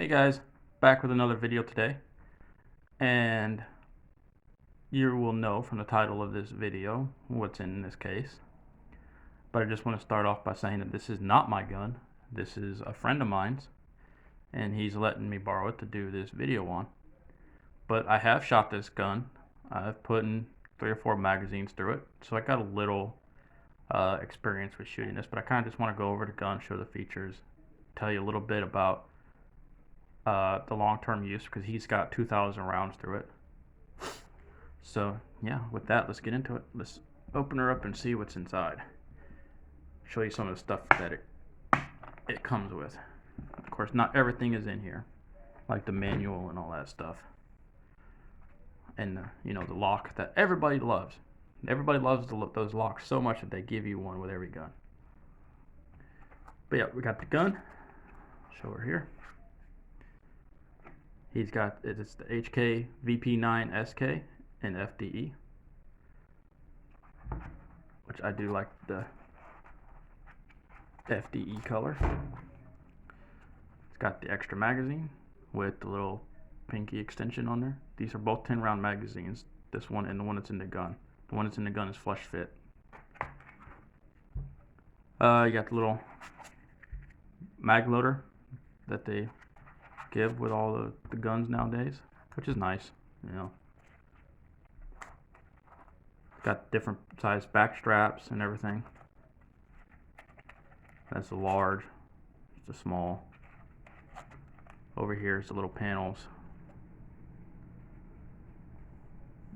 Hey guys, back with another video today, and you will know from the title of this video what's in this case. But I just want to start off by saying that this is not my gun. This is a friend of mine's, and he's letting me borrow it to do this video on. But I have shot this gun. I've put in 3 or 4 magazines through it, so I got a little experience with shooting this. But I kind of just want to go over the gun, show the features, tell you a little bit about the long-term use, because he's got 2,000 rounds through it. So yeah, with that, let's get into it. Let's open her up and see what's inside. Show you some of the stuff that it comes with. Of course, not everything is in here, like the manual and all that stuff, and the lock that everybody loves. Everybody loves those locks so much that they give you one with every gun. But yeah, we got the gun. Show her here. He's got, it's the HK VP9SK in FDE, which I do like the FDE color. It's got the extra magazine with the little pinky extension on there. These are both 10-round magazines, this one and the one that's in the gun. The one that's in the gun is flush fit. You got the little mag loader that they give with all the guns nowadays, which is nice, Got different size back straps and everything. That's a large, it's a small. Over here is the little panels.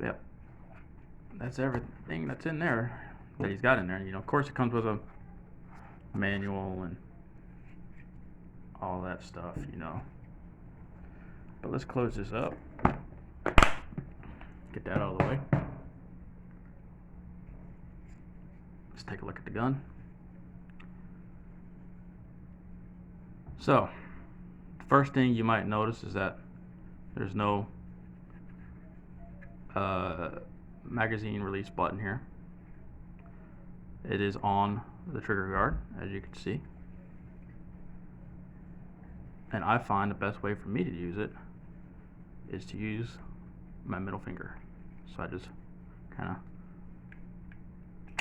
Yep, that's everything that's in there that he's got in there. Of course, it comes with a manual and all that stuff, But let's close this up. Get that out of the way. Let's take a look at the gun. So, the first thing you might notice is that there's no magazine release button here. It is on the trigger guard, as you can see. And I find the best way for me to use it is to use my middle finger. So I just kind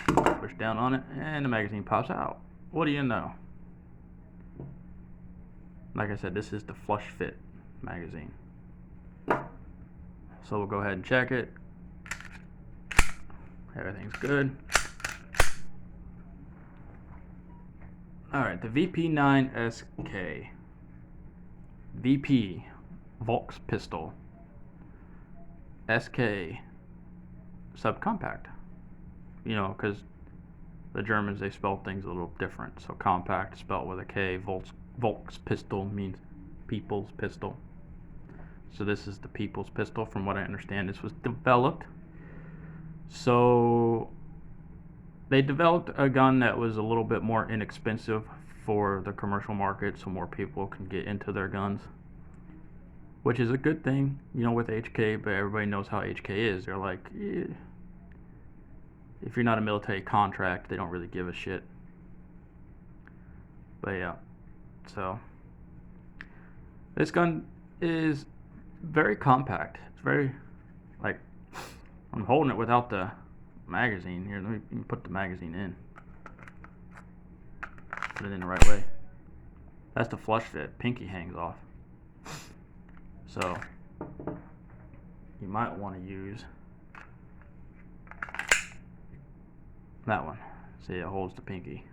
of push down on it and the magazine pops out. What do you know? Like I said, this is the flush fit magazine. So we'll go ahead and check it. Everything's good. Alright, the VP9SK. VP, Volks pistol. SK, subcompact. Because the Germans, they spell things a little different. So compact, spelled with a K. Volks pistol means people's pistol. So this is the people's pistol. From what I understand, this was developed. So they developed a gun that was a little bit more inexpensive for the commercial market, so more people can get into their guns, which is a good thing, with HK. But everybody knows how HK is. They're like, if you're not a military contract, they don't really give a shit. But yeah, so this gun is very compact. It's very, I'm holding it without the magazine. Here, let me put the magazine in. Put it in the right way. That's the flush fit. Pinky hangs off. So you might want to use that one. See, it holds the pinky.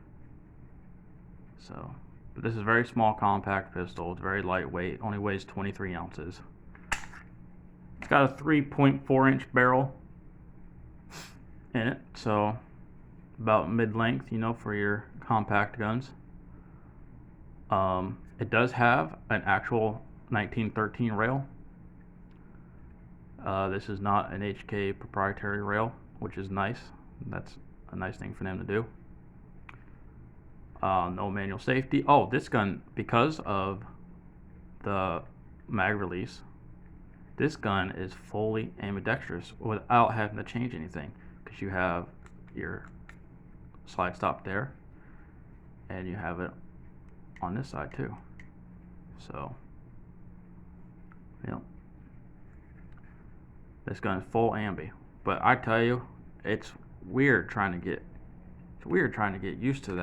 So, but this is a very small, compact pistol. It's very lightweight. Only weighs 23 ounces. It's got a 3.4-inch barrel in it, so about mid-length, for your compact guns. It does have an actual 1913 rail. This is not an HK proprietary rail, which is nice. That's a nice thing for them to do. No manual safety. Oh, this gun, because of the mag release, this gun is fully ambidextrous without having to change anything, because you have your slide stop there, and you have it on this side too. So Yep. This gun is full ambi, but I tell you, it's weird trying to get used to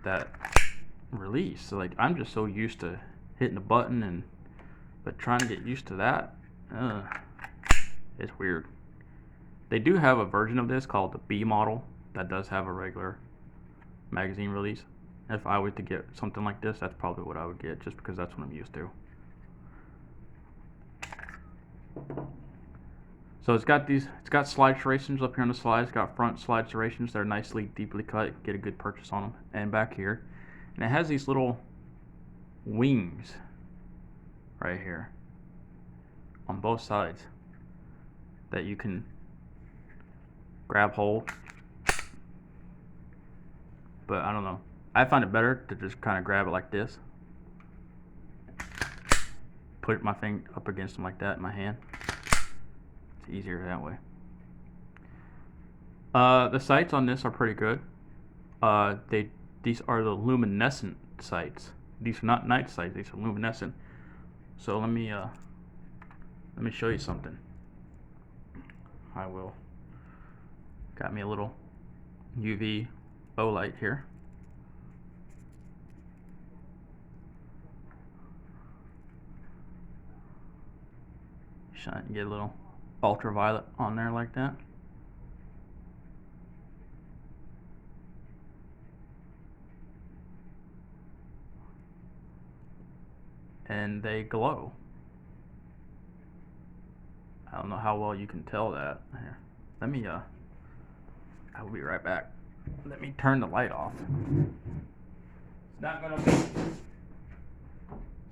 that release. So like I'm just so used to hitting the button, but trying to get used to that, it's weird. They do have a version of this called the B model that does have a regular magazine release. If I were to get something like this, that's probably what I would get, just because that's what I'm used to. So it's got slide serrations up here on the slides. It's got front slide serrations. They're nicely deeply cut. Get a good purchase on them. And back here, and it has these little wings right here on both sides that you can grab hold. But I don't know. I find it better to just kind of grab it like this. Put my finger up against them like that in my hand. It's easier that way. The sights on this are pretty good. These are the luminescent sights. These are not night sights. These are luminescent. So let me show you something. I will. Got me a little UV bow light here. Get a little ultraviolet on there like that. And they glow. I don't know how well you can tell that. Here, let me I will be right back. Let me turn the light off. It's not gonna be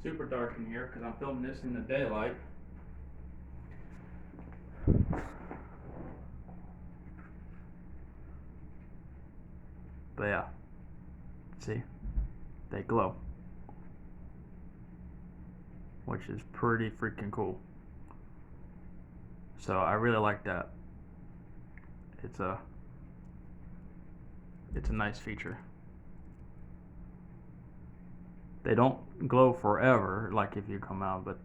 super dark in here because I'm filming this in the daylight. But yeah, see, they glow, which is pretty freaking cool. So I really like that. It's a nice feature. They don't glow forever like if you come out, but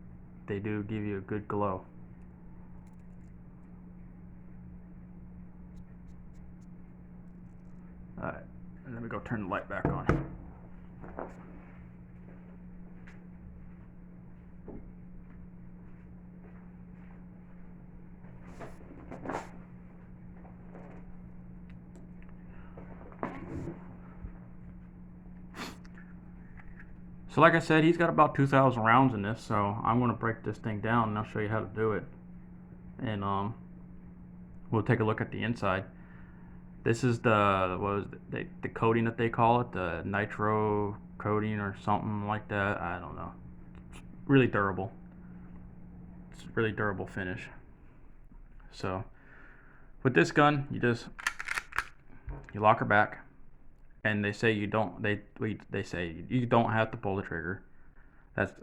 they do give you a good glow. Alright, let me go turn the light back on. So like I said, he's got about 2,000 rounds in this, so I'm going to break this thing down and I'll show you how to do it. And we'll take a look at the inside. This is the coating that they call it, the nitro coating or something like that. I don't know. It's really durable. It's a really durable finish. So with this gun, you lock her back, and they say you don't. They say you don't have to pull the trigger. That's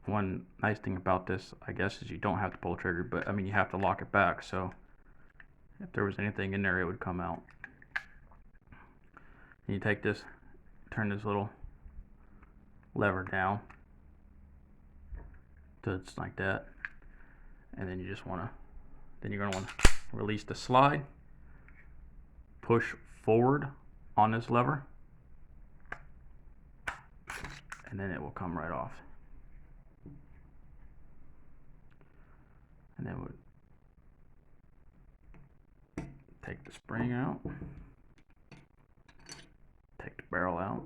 one nice thing about this, I guess, is you don't have to pull the trigger. But I mean, you have to lock it back. So if there was anything in there, it would come out. And you take this, turn this little lever down to it's like that, and then you're gonna want to release the slide, push forward on this lever, and then it will come right off. And then we'll take the spring out, take the barrel out.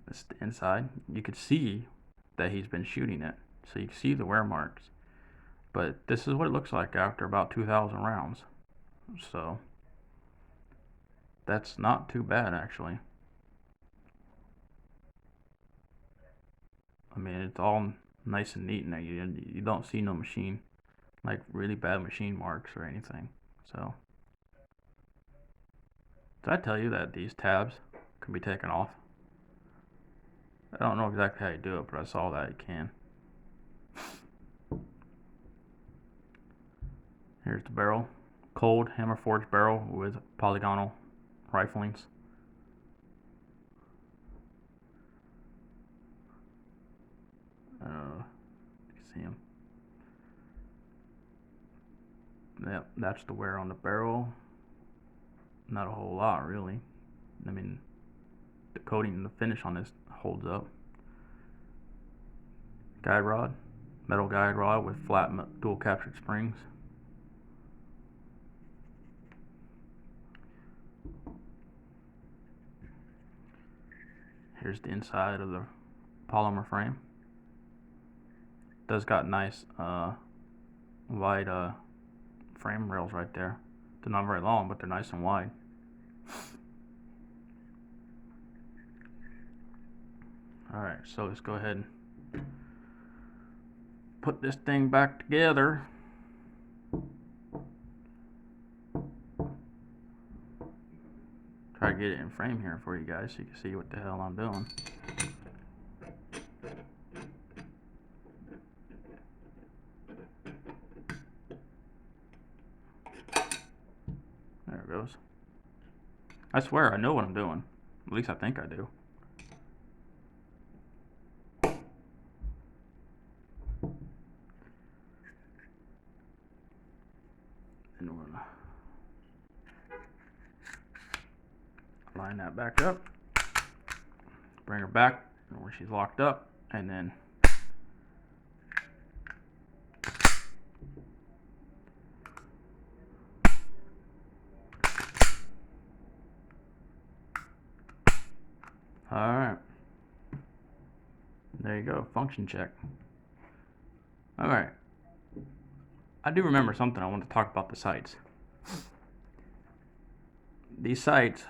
This is the inside. You could see that he's been shooting it, so you can see the wear marks. But this is what it looks like after about 2,000 rounds. So that's not too bad, actually. I mean, it's all nice and neat in there. You don't see no machine, like really bad machine marks or anything. So did I tell you that these tabs can be taken off? I don't know exactly how you do it, but I saw that you can. Here's the barrel. Cold hammer forged barrel with polygonal riflings. see them. Yep, that's the wear on the barrel. Not a whole lot, really. I mean, the coating and the finish on this holds up. Guide rod, metal guide rod with flat dual captured springs. Here's the inside of the polymer frame. Does got nice wide frame rails right there. They're not very long, but they're nice and wide. Alright, so let's go ahead and put this thing back together. Try to get it in frame here for you guys so you can see what the hell I'm doing. There it goes. I swear I know what I'm doing. At least I think I do. And we're gonna line that back up. Bring her back where she's locked up, and then alright. There you go, function check. Alright. I do remember something I want to talk about the sights. These sights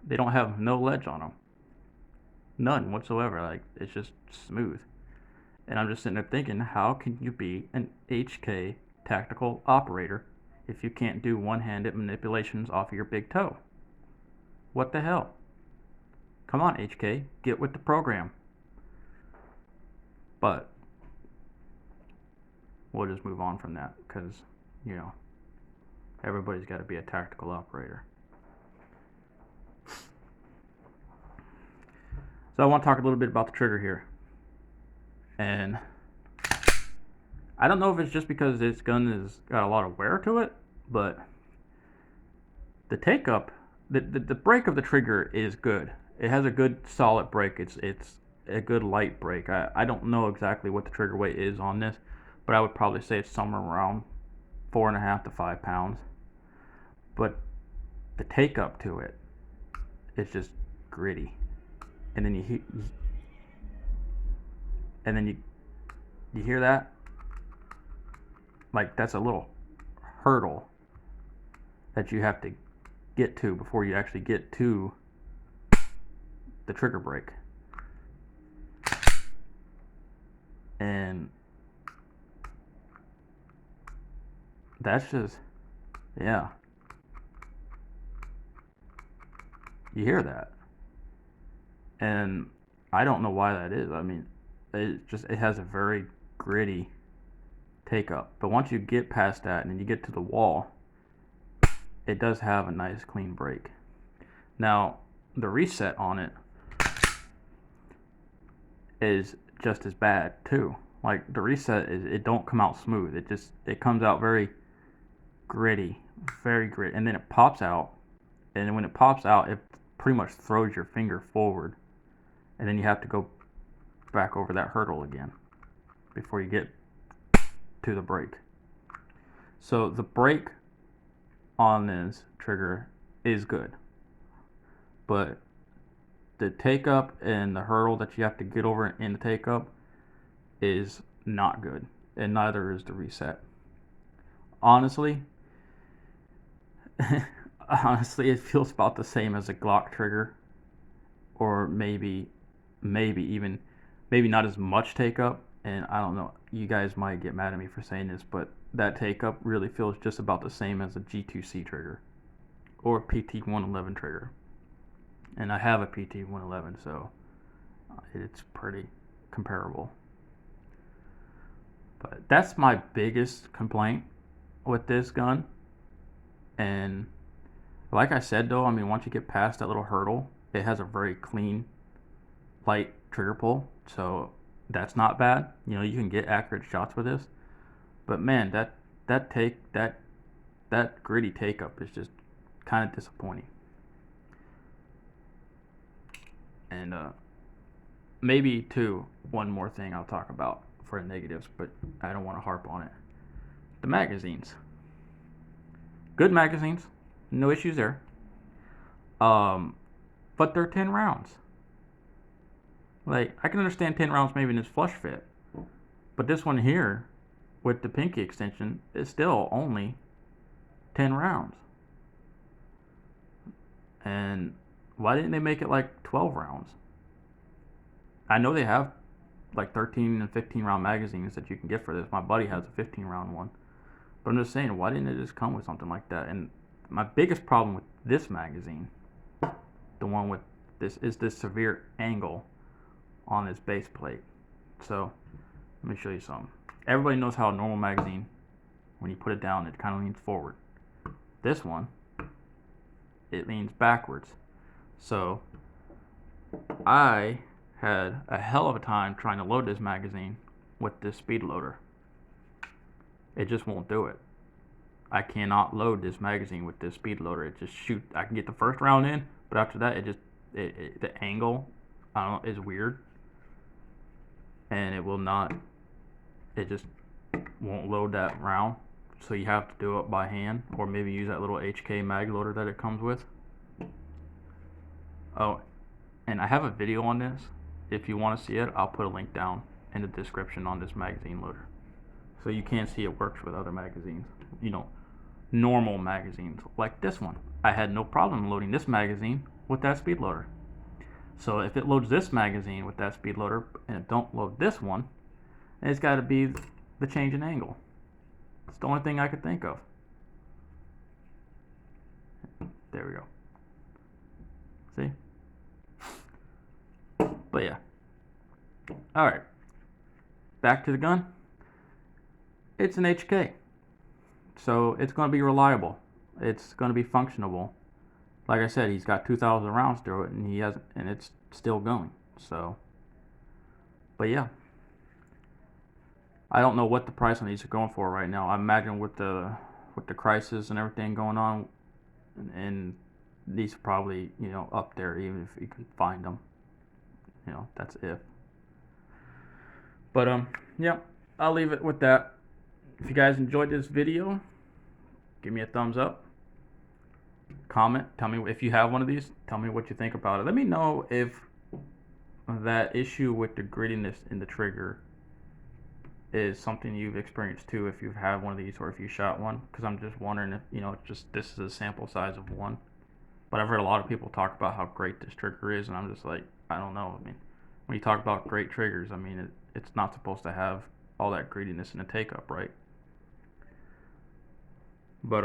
they don't have no ledge on them. None whatsoever. Like, it's just smooth. And I'm just sitting there thinking, how can you be an HK tactical operator if you can't do one-handed manipulations off of your big toe? What the hell? Come on, HK, get with the program. But we'll just move on from that because, you know, everybody's got to be a tactical operator. So I want to talk a little bit about the trigger here. And I don't know if it's just because this gun has got a lot of wear to it, but the take up, the break of the trigger is good. It has a good solid break. It's a good light break. I don't know exactly what the trigger weight is on this, but I would probably say it's somewhere around 4.5 to 5 pounds. But the take up to it, it's just gritty. And then you hear that? Like, that's a little hurdle that you have to get to before you actually get to the trigger brake. And that's just, yeah. You hear that? And I don't know why that is. I mean, it has a very gritty take up. But once you get past that and then you get to the wall, it does have a nice clean brake. Now, the reset on it is just as bad too. Like, the reset it don't come out smooth. It comes out very gritty, very gritty, and then it pops out. And when it pops out, it pretty much throws your finger forward, and then you have to go back over that hurdle again before you get to the brake. So the brake on this trigger is good, but the take up and the hurdle that you have to get over in the take up is not good, and neither is the reset. Honestly, it feels about the same as a Glock trigger, or maybe not as much take up. And I don't know, you guys might get mad at me for saying this, but that take up really feels just about the same as a G2C trigger or PT111 trigger. And I have a PT111, so it's pretty comparable. But that's my biggest complaint with this gun. And like I said though, I mean, once you get past that little hurdle, it has a very clean, light trigger pull. So that's not bad. You know, you can get accurate shots with this. But man, that gritty take up is just kind of disappointing. And maybe too, one more thing I'll talk about for the negatives, but I don't want to harp on it. The magazines, good magazines, no issues there. But they're 10 rounds. Like, I can understand 10 rounds maybe in this flush fit, but this one here with the pinky extension is still only 10 rounds. And why didn't they make it like 12 rounds? I know they have like 13 and 15 round magazines that you can get for this. My buddy has a 15 round one. But I'm just saying, why didn't it just come with something like that? And my biggest problem with this magazine, the one with this, is this severe angle on this base plate. So let me show you something. Everybody knows how a normal magazine, when you put it down, it kind of leans forward. This one, it leans backwards. So I had a hell of a time trying to load this magazine with this speed loader. It just won't do it. I cannot load this magazine with this speed loader. It just shoots. I can get the first round in, but after that, the angle, I don't know, is weird, and it will not. It just won't load that round. So you have to do it by hand, or maybe use that little HK mag loader that it comes with. Oh, and I have a video on this. If you want to see it, I'll put a link down in the description on this magazine loader. So you can see it works with other magazines. You know, normal magazines like this one. I had no problem loading this magazine with that speed loader. So if it loads this magazine with that speed loader and it don't load this one, it's got to be the change in angle. It's the only thing I could think of. There we go. See? But yeah. Alright. Back to the gun. It's an HK. So it's going to be reliable. It's going to be functionable. Like I said, he's got 2,000 rounds through it, and it's still going. So, but yeah. I don't know what the price on these are going for right now. I imagine with the crisis and everything going on, and these are probably, you know, up there, even if you can find them. You know, that's if. But yeah, I'll leave it with that. If you guys enjoyed this video, give me a thumbs up. Comment, tell me if you have one of these, tell me what you think about it. Let me know if that issue with the grittiness in the trigger is something you've experienced too, if you've had one of these or if you shot one, because I'm just wondering if, you know, just this is a sample size of one. But I've heard a lot of people talk about how great this trigger is, and I'm just like, I don't know. I mean, when you talk about great triggers, I mean, it's not supposed to have all that grittiness in the take up, right? But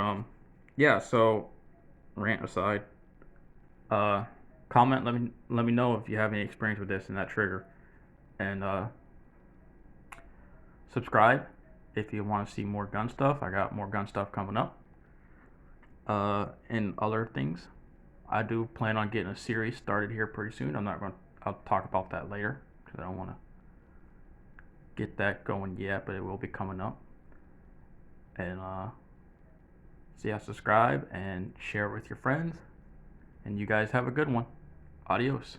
yeah, so rant aside, comment, let me know if you have any experience with this and that trigger, and subscribe if you want to see more gun stuff. I got more gun stuff coming up, and other things. I do plan on getting a series started here pretty soon. I'll talk about that later, because I don't want to get that going yet, but it will be coming up. And so yeah, subscribe and share with your friends, and you guys have a good one. Adios.